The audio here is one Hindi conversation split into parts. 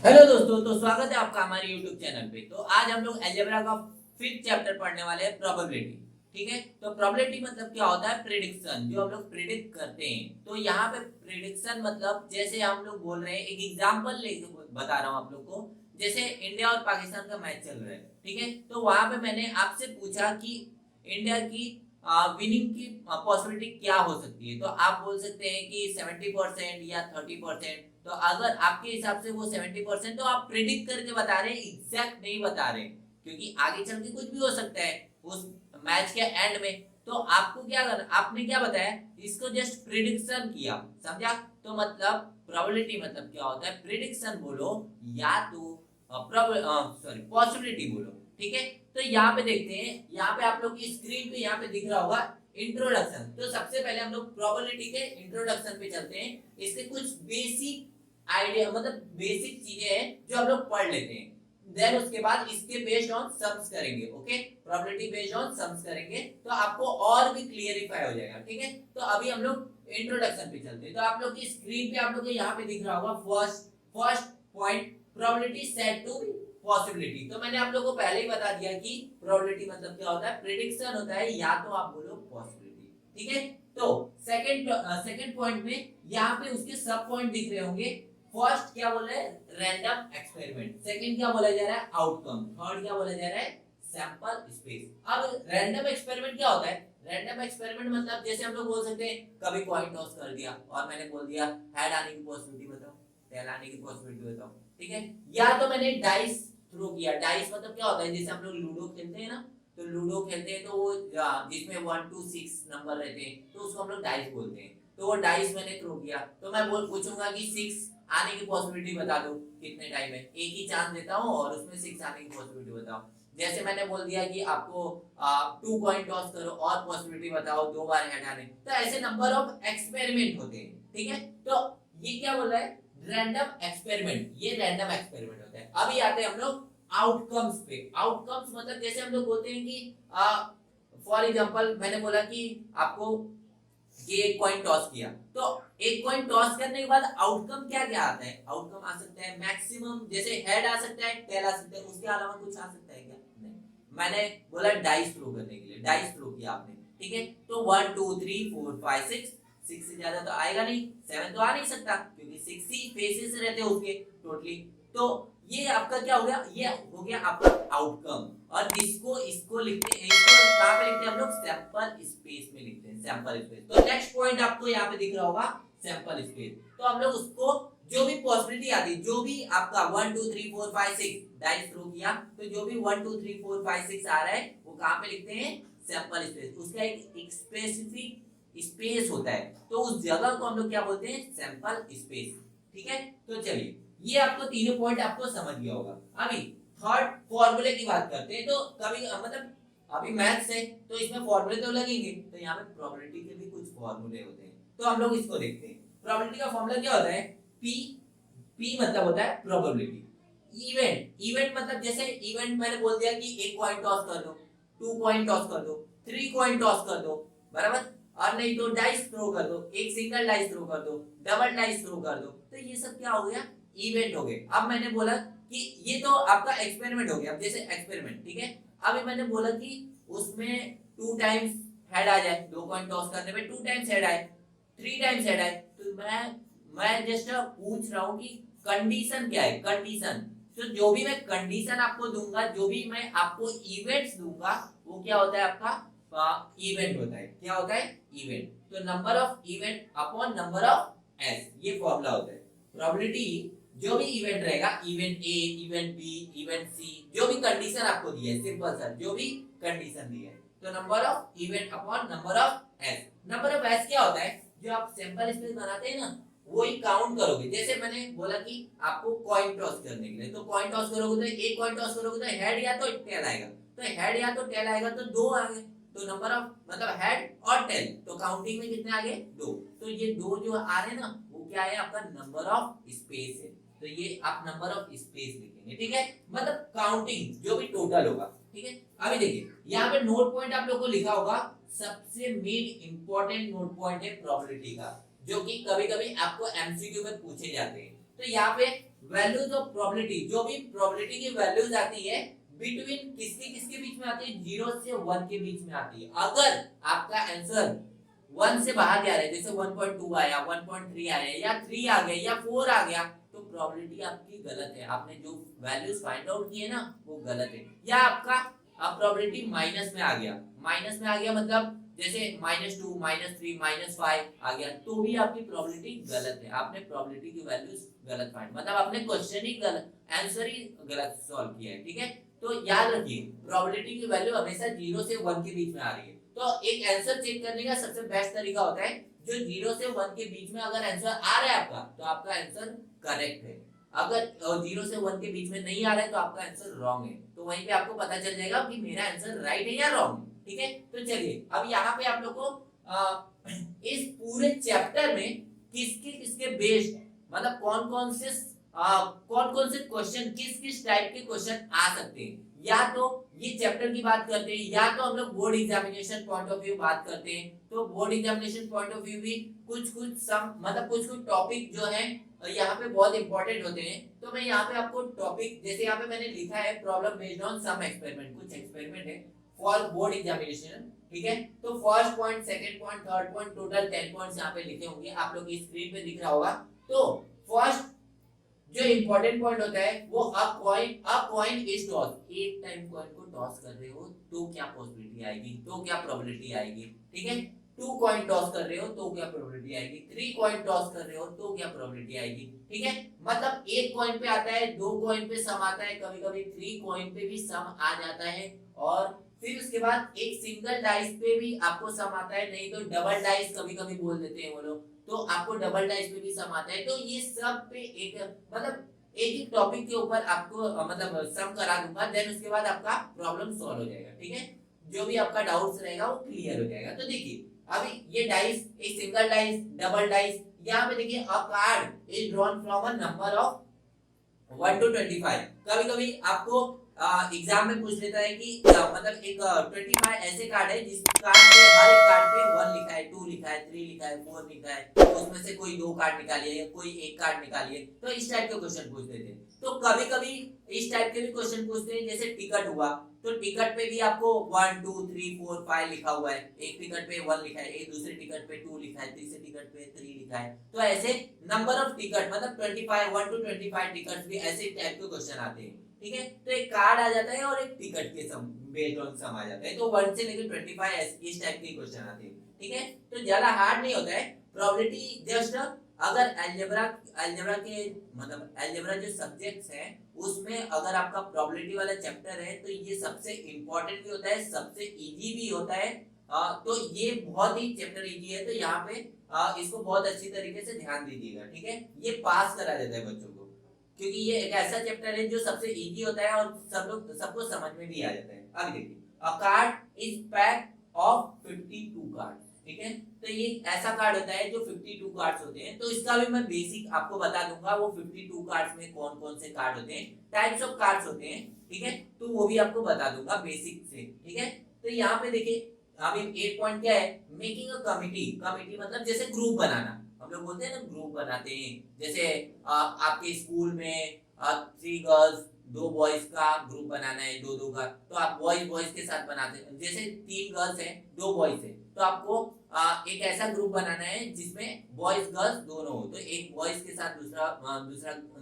हेलो दोस्तों, तो स्वागत है आपका हमारे YouTube चैनल पे। तो आज हम लोग अलजेब्रा का 5th चैप्टर पढ़ने वाले हैं, प्रोबेबिलिटी। ठीक है, तो प्रोबेबिलिटी मतलब क्या होता है? प्रिडिक्शन, जो हम लोग प्रिडिक्ट करते हैं। तो यहाँ पे प्रिडिक्शन मतलब जैसे हम लोग बोल रहे हैं, एक एग्जांपल लेके बता रहा हूँ आप लोग को। जैसे इंडिया और पाकिस्तान का मैच चल रहा है, ठीक है, तो वहां पे मैंने आपसे पूछा कि इंडिया की विनिंग की पॉसिबिलिटी क्या हो सकती है। तो आप बोल सकते हैं कि 70% या 30%। तो अगर आपके हिसाब से वो 70%, तो आप प्रिडिक्ट करके बता रहे हैं, एग्जैक्ट नहीं बता रहे, क्योंकि आगे चल के कुछ भी हो सकता है उस मैच के एंड में। तो आपको क्या करना, आपने क्या बताया, इसको जस्ट प्रिडिक्शन किया, समझा? तो मतलब प्रोबेबिलिटी मतलब क्या होता है? प्रिडिक्शन बोलो या तो सॉरी पॉसिबिलिटी बोलो। ठीक है, तो यहाँ पे देखते हैं, यहाँ पे आप लोग की स्क्रीन पे यहाँ पे दिख रहा होगा इंट्रोडक्शन। तो सबसे पहले हम लोग प्रोबेबिलिटी के इंट्रोडक्शन पे चलते हैं। इसके कुछ बेसिक आइडिया मतलब बेसिक चीजें हैं जो हम लोग पढ़ लेते हैं। देन उसके बाद इसके बेस्ड ऑन सम्स करेंगे। Okay, probability based on sums करेंगे तो आपको और भी क्लियरिफाई हो जाएगा। ठीक है, तो अभी हम लोग इंट्रोडक्शन पे चलते हैं। तो आप लोग की स्क्रीन पे आप लोग को यहाँ पे दिख रहा होगा first point, probability set to possibility. तो मैंने आप लोगों को पहले ही बता दिया कि प्रोबेबिलिटी मतलब क्या होता है? प्रिडिक्शन होता है, या तो आप बोलो पॉसिबिलिटी। ठीक है, तो सेकंड पॉइंट में यहाँ पे उसके सब पॉइंट दिख रहे होंगे। फर्स्ट क्या बोल रहे हैं? Random experiment. सेकंड क्या बोला जा रहा है? आउटकम। थर्ड क्या बोला जा रहा है? Sample space. अब रैंडम एक्सपेरिमेंट क्या होता है? रैंडम एक्सपेरिमेंट मतलब जैसे हम लोग बोल सकते हैं, कभी कॉइन टॉस कर दिया और मैंने बोल दिया हेड आने की पॉसिबिलिटी बताओ, टेल आने की पॉसिबिलिटी बताओ। ठीक है, या तो मैंने डाइस थ्रो किया। डाइस मतलब क्या होता है? जैसे हम लोग लूडो खेलते हैं ना, तो लूडो खेलते हैं तो वो जिसमें 1 to 6 नंबर रहते हैं, तो उसको हम लोग डाइस बोलते हैं। तो वो डाइस मैंने थ्रो किया, तो मैं बोल पूछूंगा कि 6 आने की पॉसिबिलिटी बता दो, कितने टाइम है। एक ही चांस देता हूँ और उसमें 6 आने की पॉसिबिलिटी बताओ। जैसे मैंने बोल दिया कि आपको 2 कॉइन टॉस करो और पॉसिबिलिटी बताओ 2 बार हेड आने। तो ऐसे नंबर ऑफ एक्सपेरिमेंट होते हैं। ठीक है, तो ये क्या बोल रहा है? Random experiment. ये रैंडम एक्सपेरिमेंट होता है। अभी आते हैं हम लोग आउटकम्स पे। आउटकम्स मतलब जैसे हम लोग बोलते हैं कि फॉर एग्जांपल मैंने बोला कि आपको ये एक कॉइन टॉस किया, तो एक कॉइन टॉस करने के बाद आउटकम क्या क्या आता है? आउटकम आ सकता है मैक्सिमम, जैसे हेड आ सकता है, टेल आ सकता है, उसके अलावा कुछ आ सकता है क्या? नहीं। मैंने बोला डाइस थ्रो करने के लिए, डाइस थ्रो किया आपने। ठीक है, तो 1 2 3 4 5 6, 6 से ज्यादा तो आएगा नहीं, 7 तो आ नहीं सकता क्योंकि 6 ही फेसेस रहते हैं उसके टोटली। तो ये आपका क्या हो गया? ये हो गया आपका आउटकम। और इसको इसको लिखते हैं, इसको कहां पे लिखते हैं हम लोग? सैंपल स्पेस में लिखते हैं, सैंपल स्पेस। तो नेक्स्ट पॉइंट आपको यहाँ पे दिख रहा होगा सैंपल स्पेस। तो हम लोग उसको जो भी पॉसिबिलिटी आती है, जो भी आपका 1 2 3 4 5 6 डाइस थ्रो किया, तो जो भी 1 2 3 4 5 6 आ रहा है वो कहां पे लिखते हैं? Sample space. उसका एक स्पेसिफिक स्पेस होता है, तो उस जगह को हम लोग क्या बोलते हैं? Sample space. ठीक है, तो चलिए ये आपको तीनों पॉइंट आपको समझ गया होगा। अभी थर्ड फॉर्मूले की बात करते हैं। तो कभी मतलब अभी मैथ्स है तो इसमें फॉर्मूले तो लगेंगे, तो यहाँ पे प्रोबेबिलिटी के भी कुछ फॉर्मूले होते हैं। तो हम लोग इसको देखते हैं। प्रोबेबिलिटी का फॉर्मूला क्या होता है? पी। पी मतलब होता है प्रोबेबिलिटी। इवेंट, इवेंट मतलब जैसे इवेंट मैंने बोल दिया कि एक कॉइन टॉस कर दो, 2 कॉइन टॉस कर दो, 3 कॉइन टॉस कर दो, बराबर। और नहीं तो डाइस थ्रो कर दो, एक सिंगल डाइस थ्रो कर दो, डबल डाइस थ्रो कर दो। तो ये सब क्या हो गया? इवेंट हो गए। अब मैंने बोला कि ये तो आपका एक्सपेरिमेंट हो गया। अब जैसे एक्सपेरिमेंट, ठीक है, अभी मैंने बोला कि उसमें 2 टाइम्स हेड आ जाए, 2 कॉइन टॉस करने पे 2 टाइम्स हेड आए, 3 टाइम्स हेड आए। तो मैं जस्ट पूछ रहा हूँ कि कंडीशन क्या है? कंडीशन। तो जो भी मैं कंडीशन आपको दूंगा, जो भी मैं आपको इवेंट्स दूंगा, वो क्या होता है? आपका इवेंट होता है। क्या होता है? इवेंट। तो number of event upon number of S, ये फॉर्मूला होता है। प्रोबेबिलिटी, जो भी इवेंट रहेगा, event A, event B, event C, जो भी कंडीशन आपको दी है, सिंपल सर, जो भी कंडीशन दी है, तो number of event upon number of S. Number of S क्या होता है? जो आप सैंपल स्पेस बनाते हैं ना, वो ही काउंट करोगे। जैसे मैंने बोला कि आपको कॉइन टॉस करने के लिए, तो कॉइन टॉस करोगे तो एक कॉइन टॉस करोगे तो हेड या तो टेल आएगा, तो हेड या तो टेल आएगा, तो 2 आएंगे। तो नंबर ऑफ मतलब हेड और टेल, तो काउंटिंग में कितने आ गए? 2। तो ये 2 जो आ रहे हैं ना, वो क्या है? आपका नंबर ऑफ स्पेस है। तो ये आप नंबर ऑफ स्पेस लिखेंगे। ठीक है, मतलब काउंटिंग जो भी टोटल होगा। ठीक है, अभी देखिए यहाँ पे नोट पॉइंट आप लोग को लिखा होगा। सबसे मेन इंपॉर्टेंट नोट पॉइंट है प्रोबेबिलिटी का, जो कि कभी कभी आपको एमसीक्यू में पूछे जाते हैं। तो यहाँ पे वैल्यूज ऑफ प्रोबेबिलिटी, जो भी प्रोबेबिलिटी की वैल्यूज आती है बिटवीन किसके किसके बीच में आती है, 0 से 1 के बीच में आती है। अगर आपका आंसर 1 से बाहर जा रहा है, जैसे 1.2 आया, 1.3 आया, या 3 आ गया, या 4 आ गया, तो प्रोबेबिलिटी आपकी गलत है, आपने जो वैल्यूज फाइंड आउट किए ना वो गलत है। या आपका अब प्रोबेबिलिटी माइनस में आ गया, माइनस में आ गया मतलब जैसे -2, -3, -5 आ गया, तो भी आपकी प्रोबेबिलिटी गलत है, आपने प्रोबेबिलिटी की वैल्यूज गलत फाइंड, मतलब आपने क्वेश्चन ही गलत, आंसर ही गलत सॉल्व किया है। ठीक है, तो याद रखिए प्रोबेबिलिटी की वैल्यू हमेशा 0 से 1 के बीच में आ रही है। तो एक आंसर चेक करने का सबसे बेस्ट तरीका होता है जो 0 से 1 के बीच में अगर आंसर आ रहा है आपका, तो आपका आंसर करेक्ट है। अगर 0 से 1 के बीच में नहीं आ रहा है तो आपका आंसर रॉन्ग है। तो वहीं पे आपको पता चल जाएगा कि मेरा आंसर राइट है या रॉन्ग है। ठीक है, तो चलिए अब यहाँ पे आप लोग को इस पूरे चैप्टर में किसके किसके बेस्ड, मतलब कौन कौन से क्वेश्चन, किस किस टाइप के क्वेश्चन आ सकते हैं, या तो ये चैप्टर की बात करते हैं, या तो हम लोग board examination point of view बात करते हैं। तो board examination point of view भी कुछ कुछ सम, मतलब कुछ कुछ टॉपिक जो है यहाँ पे बहुत इंपॉर्टेंट होते हैं। तो मैं यहाँ पे आपको टॉपिक, जैसे यहाँ पे मैंने लिखा है problem based on some experiment, कुछ एक्सपेरिमेंट है फॉर बोर्ड एग्जामिनेशन। ठीक है, तो first point, second point, third point, total 10 points यहाँ पे लिखे होंगे, आप लोग की स्क्रीन पे दिख रहा होगा। तो फर्स्ट जो इंपॉर्टेंट पॉइंट होता है वो अ कॉइन इज टॉस, एक टाइम कॉइन को टॉस कर रहे हो तो क्या पॉसिबिलिटी आएगी, तो क्या प्रोबेबिलिटी आएगी। ठीक है, 2 कॉइन टॉस कर रहे हो तो क्या प्रोबेबिलिटी आएगी, 3 कॉइन टॉस कर रहे हो तो क्या प्रोबेबिलिटी आएगी। ठीक है, मतलब एक कॉइन पे आता है, 2 कॉइन पे सम आता है, कभी कभी 3 कॉइन पे भी सम आ जाता है, और फिर उसके बाद एक सिंगल डाइस पे भी आपको सम आता है, नहीं तो डबल डाइस कभी कभी बोल देते हैं वो लोग, तो आपको डबल डाइस पे भी सम आता है। तो ये सब पे एक, मतलब एक ही टॉपिक के ऊपर आपको मतलब सम करा दूंगा, देन उसके बाद आपका प्रॉब्लम सॉल्व हो जाएगा। ठीक है, जो भी आपका डाउट्स रहेगा वो क्लियर हो जाएगा। तो देखिए अभी ये डाइस, एक सिंगल डाइस, डबल डाइस, यहाँ पे देखिए अ card is drawn from a number of 1 to 25। कभी कभी आपको एग्जाम में पूछ लेता है कि मतलब एक 25 ऐसे कार्ड है जिस कार्ड पे, हर एक कार्ड पे 1 लिखा है, 2 लिखा है, 3 लिखा है, 4 लिखा है, तो उसमें से कोई 2 कार्ड निकालिए या कोई एक कार्ड निकालिए, तो इस टाइप के क्वेश्चन पूछ देते हैं। तो कभी कभी इस टाइप के भी क्वेश्चन पूछते हैं, जैसे टिकट हुआ, तो टिकट पे भी आपको 1 2 3 4 5 लिखा हुआ है, एक टिकट पे 1 लिखा है, एक दूसरे टिकट पे 2 लिखा है, तीसरे टिकट पे 3 लिखा है, तो ऐसे नंबर ऑफ टिकट, मतलब 25, 1 to 25 टिकट भी ऐसे टाइप के क्वेश्चन आते हैं। ठीक है, तो एक कार्ड आ जाता है और एक टिकट के सम, बेस्ड ऑन सम आ जाता है, तो 1 से लेकर 25 इस टाइप के क्वेश्चन आते हैं। ठीक है, तो ज्यादा हार्ड नहीं होता है प्रोबेबिलिटी, जस्ट अगर अलजेब्रा के, मतलब अलजेब्रा जो सब्जेक्ट्स हैं उसमें अगर आपका प्रोबेबिलिटी वाला चैप्टर है तो ये सबसे इंपॉर्टेंट भी होता है, सबसे इजी भी होता है। तो ये बहुत ही चैप्टर इजी है, तो यहाँ पे इसको बहुत अच्छी तरीके से ध्यान दीजिएगा। ठीक है, ये पास करा देता है बच्चों को, क्योंकि ये एक ऐसा चैप्टर है जो सबसे इजी होता है और सबको समझ में भी आ जाता है। अब देखिए अ card is pack of 52 card. ठीक है, तो ये ऐसा कार्ड होता है जो 52 कार्ड्स होते हैं, तो इसका भी मैं बेसिक आपको बता दूंगा, वो 52 कार्ड्स में कौन कौन से कार्ड होते हैं, टाइप्स ऑफ कार्ड्स होते हैं। ठीक है, तो वो भी आपको बता दूंगा बेसिक से। ठीक है, तो यहाँ पे देखिए अभी एक पॉइंट क्या है, मेकिंग अ कमिटी। कमिटी मतलब जैसे ग्रुप बनाना, हम लोग बोलते हैं ना ग्रुप बनाते हैं, जैसे आपके स्कूल में 3 गर्ल्स 2 बॉयज का ग्रुप बनाना है, 2 2 का, तो आप बॉयज बॉयज के साथ बनाते हैं, जैसे 3 गर्ल्स हैं 2 बॉयज है, तो आपको एक ऐसा ग्रुप बनाना है जिसमें बॉयज गर्ल्स दोनों हो, तो एक बॉयज के साथ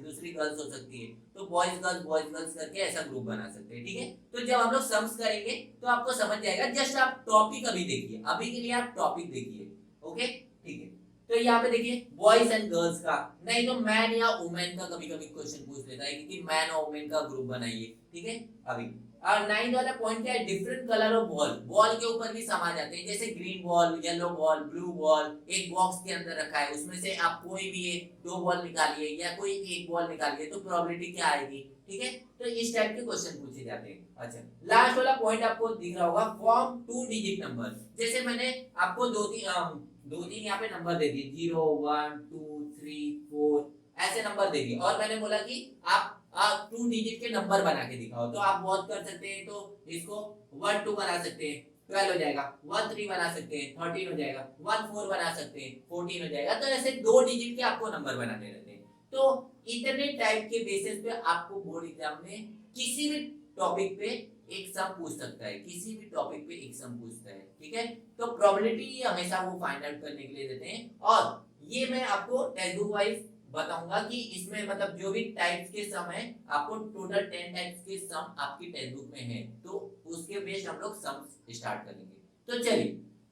दूसरी गर्ल्स हो सकती है, तो बॉयज गर्ल्स करके ऐसा ग्रुप बना सकते हैं। ठीक है, तो जब हम लोग सम्स करेंगे तो आपको समझ जाएगा, जस्ट आप टॉपिक अभी देखिए, अभी के लिए आप टॉपिक देखिए। ओके, ठीक है, तो यहाँ पे देखिए बॉयज एंड गर्ल्स का, नहीं तो मैन या वुमेन का कभी कभी क्वेश्चन पूछ लेता है कि मैन और वुमेन का ग्रुप बनाइए। ठीक है, अभी और 9 वाला पॉइंट क्या है, different colour of ball, ball के ऊपर भी समा जाते हैं, जैसे green ball, yellow ball, blue ball, एक बॉक्स के अंदर रखा है, उसमें से आप कोई भी एक 2 बॉल निकालिए या कोई एक बॉल निकालिए, तो प्रोबेबिलिटी क्या आएगी। ठीक है, तो इस टाइप के क्वेश्चन पूछे जाते हैं। अच्छा, लास्ट वाला पॉइंट आपको दिख रहा होगा, फॉर्म 2 डिजिट नंबर, जैसे मैंने आपको दो तीन यहाँ पे नंबर दे दिए, 0 1 2 3 4 ऐसे नंबर दे दिए, और मैंने बोला कि आप 2 डिजिट के नंबर बना के दिखाओ, तो आप बहुत कर सकते हैं, तो इसको 1 2 बना सकते हैं, 12 हो जाएगा, 1 3 बना सकते हैं, 13 हो जाएगा, 1 4 बना सकते हैं, 14 हो जाएगा, तो ऐसे 2 डिजिट के आपको नंबर बनाने रहते हैं। तो इतने टाइप के बेसिस पे आपको बोर्ड एग्जाम में किसी भी टॉपिक पे एक सम पूछ सकता है, किसी भी टॉपिक पे एक सम पूछता है, ठीक है। तो प्रोबेबिलिटी हमेशा वो फाइंड आउट करने के लिए देते हैं, और ये मैं आपको टेक्स्ट बुक वाइज बताऊंगा कि इसमें मतलब जो भी टाइप्स के सम है, आपको टोटल 10 टाइप्स के सम आपकी टेक्स्ट बुक में है, तो उसके बेस्ड हम लोग सम स्टार्ट करेंगे। तो चलिए,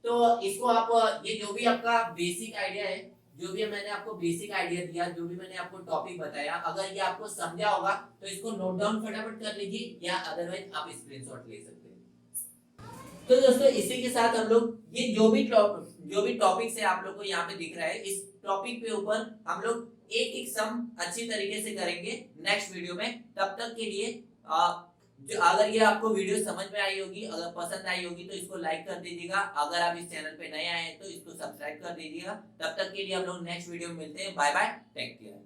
तो इसको आप ये जो भी आपका बेसिक आइडिया है, जो भी मैंने आपको बेसिक आइडिया दिया, जो भी मैंने आपको टॉपिक बताया, अगर ये आपको समझा होगा तो इसको नोट डाउन फटाफट कर लीजिए, या अदरवाइज आप स्क्रीनशॉट ले सकते हैं। तो दोस्तों इसी के साथ हम लोग ये जो भी टॉपिक्स है आप लोग को यहाँ पे दिख रहा है, इस टॉपिक पे ऊपर हम लोग एक एक सम अच्छी तरीके से करेंगे नेक्स्ट वीडियो में। तब तक के लिए जो अगर ये आपको वीडियो समझ में आई होगी, अगर पसंद आई होगी तो इसको लाइक कर दीजिएगा, अगर आप इस चैनल पे नए आए हैं तो इसको सब्सक्राइब कर दीजिएगा। तब तक के लिए हम लोग नेक्स्ट वीडियो में मिलते हैं। Bye bye, take care.